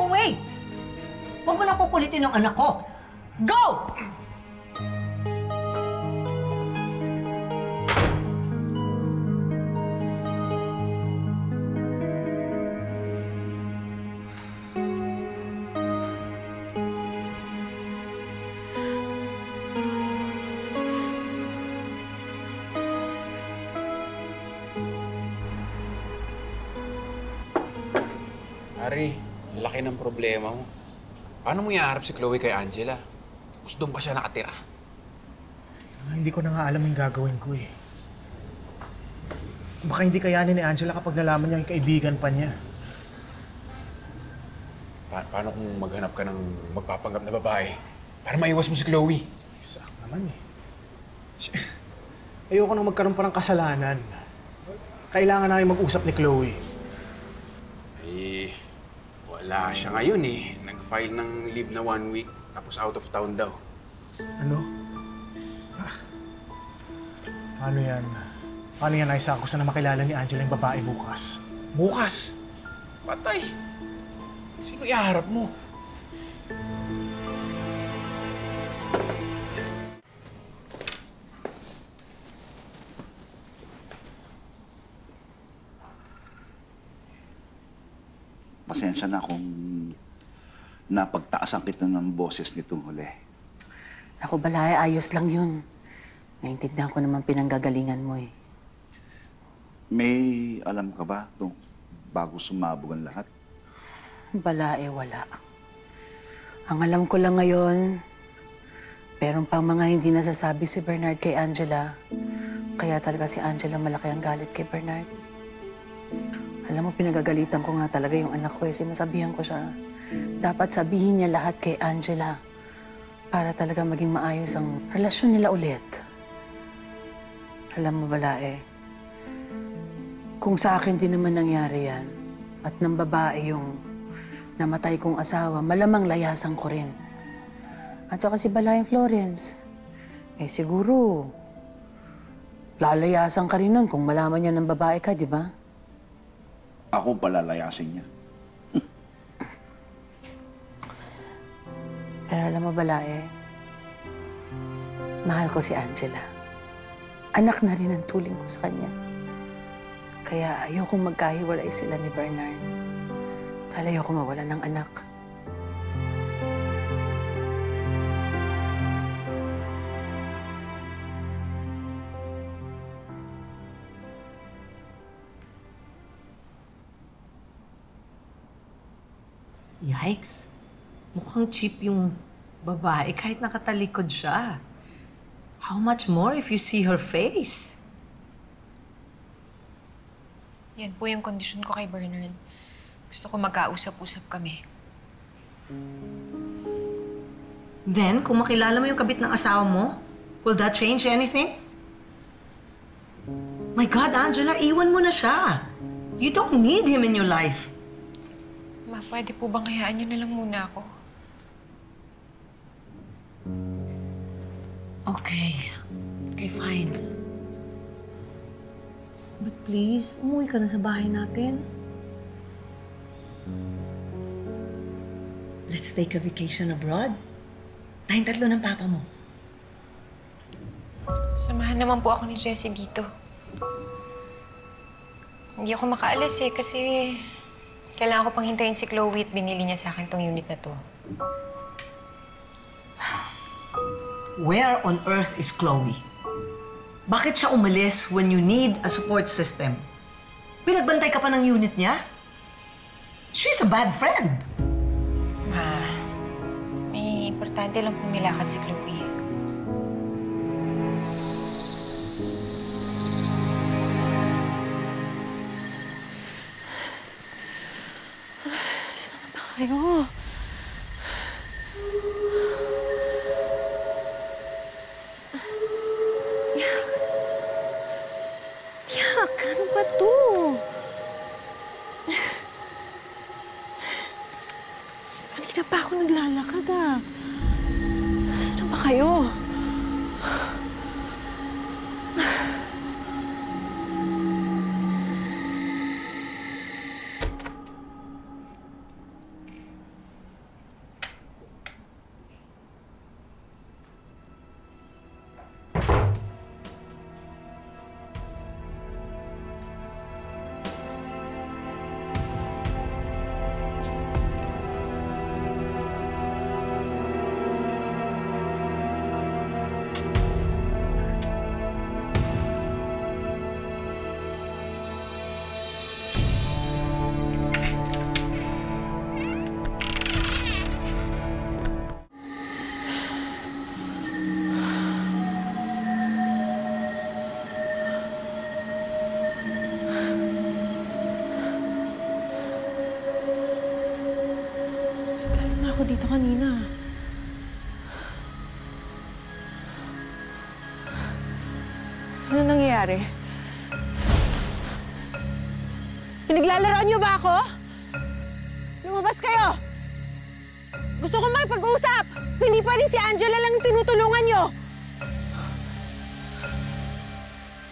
away! Huwag mo nang kukulitin ng anak ko! Go! Ari, laki ng problema mo. Paano mo iaharap si Chloe kay Angela? Tapos doon pa siya nakatira. Hindi ko na nga alam yung gagawin ko eh. Baka hindi kayanin ni Angela kapag nalaman niya yung kaibigan pa niya. Paano kung maghanap ka ng magpapanggap na babae para maiwas mo si Chloe? Isak naman eh. Ayoko nang magkaroon pa ng kasalanan. Kailangan namin mag-usap ni Chloe. Wala siya ngayon eh. Nag-file ng leave na 1 week, tapos out of town daw. Ano? Paano yan? Paano yan, Isaac? Gusto na makilala ni Angela yung babae bukas. Bukas? Patay. Sino iharap mo? Pasensya na kung napagtaasan kita ng boses nitong huli. Ako, Balay, ayos lang yun. Naintindihan ko naman pinanggagalingan mo eh. May alam ka ba nung bago sumabog ang lahat? Balay, wala. Ang alam ko lang ngayon, meron pang mga hindi nasasabi si Bernard kay Angela. Kaya talaga si Angela malaki ang galit kay Bernard. Alam mo, pinagagalitan ko nga talaga yung anak ko eh. Sinasabihan ko siya. Dapat sabihin niya lahat kay Angela para talaga maging maayos ang relasyon nila ulit. Alam mo, Balae, kung sa akin din naman nangyari yan at ng babae yung namatay kong asawa, malamang layasan ko rin. At saka si Balayeng Florence, eh siguro, lalayasan ka rin nun kung malaman niya ng babae ka, di ba? Ako palalayasin niya. Pero alam mo, Balae, mahal ko si Angela. Anak na rin ang tuling ko sa kanya. Kaya ayokong magkahiwalay sila ni Bernard. Dahil ayoko mawala ng anak. Yikes! Mukhang cheap yung babae kahit nakatalikod siya. How much more if you see her face? Yan po yung kondisyon ko kay Bernard. Gusto ko magkausap-usap kami. Then, kung makilala mo yung kabit ng asawa mo, will that change anything? My God, Angela, iwan mo na siya. You don't need him in your life. Ma, pwede po bang hayaan niyo na lang muna ako? Okay. Okay, fine. But please, umuwi ka na sa bahay natin. Let's take a vacation abroad. Tayong tatlo ng papa mo. Sasamahan naman po ako ni Jessie dito. Hindi ako makaalis eh, kasi kailangan ko pang hintayin si Chloe at binili niya sa akin tong unit na to. Where on earth is Chloe? Bakit siya umalis when you need a support system? Pinagbantay ka pa ng unit niya? She's a bad friend. Ma, may importante lang pong nilakad si Chloe. Saan ba kayo? Tiyak, ano ba to? Kanina pa ako naglalakad ah. Saan na ba kayo? ako dito kanina. Ano nangyayari? Pinaglalaroan niyo ba ako? Lumabas kayo! Gusto ko makipag-usap! Hindi pwedeng si Angela lang yung tinutulungan niyo!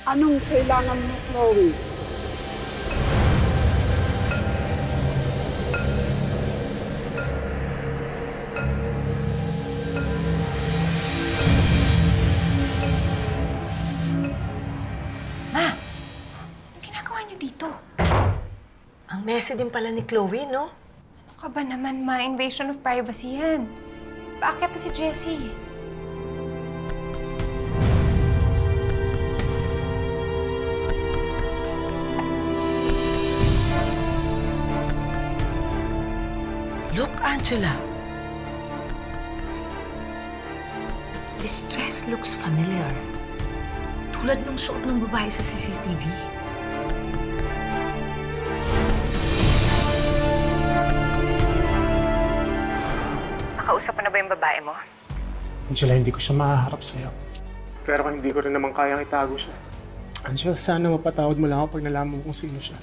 Anong kailangan mo, Chloe? Ma, anong ginagawa niyo dito? Ang messy din pala ni Chloe, no? Ano ka ba naman, Ma? Invasion of privacy yan. Bakit na si Jessie? Look, Angela. This dress looks familiar. Tulad nung suot ng babae sa CCTV. Nakausap mo na ba yung babae mo? Angela, hindi ko siya mahaharap sa'yo. Pero hindi ko rin naman kayang itago siya. Angela, sana mapatawad mo lang ako pag nalaman mo kung sino siya.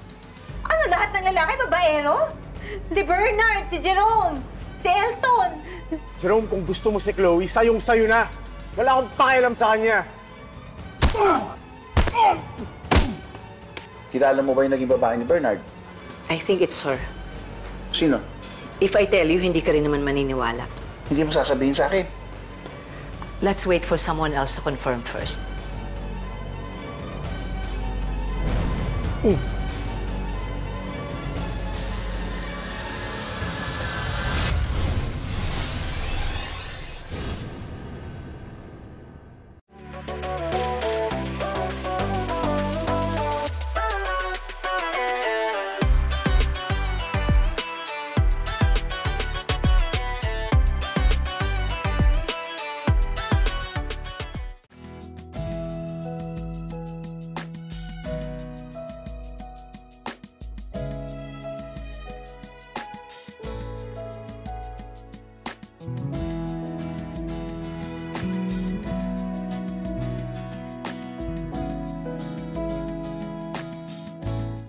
Ano, lahat ng lalaki babaero? Si Bernard, si Jerome, si Elton. Jerome, kung gusto mo si Chloe, sayong-sayo na. Wala akong pakialam sa kanya. Kilala mo ba yung naging babae ni Bernard? I think it's her. Sino? If I tell you, hindi ka rin naman maniniwala. Hindi mo sasabihin sa akin. Let's wait for someone else to confirm first.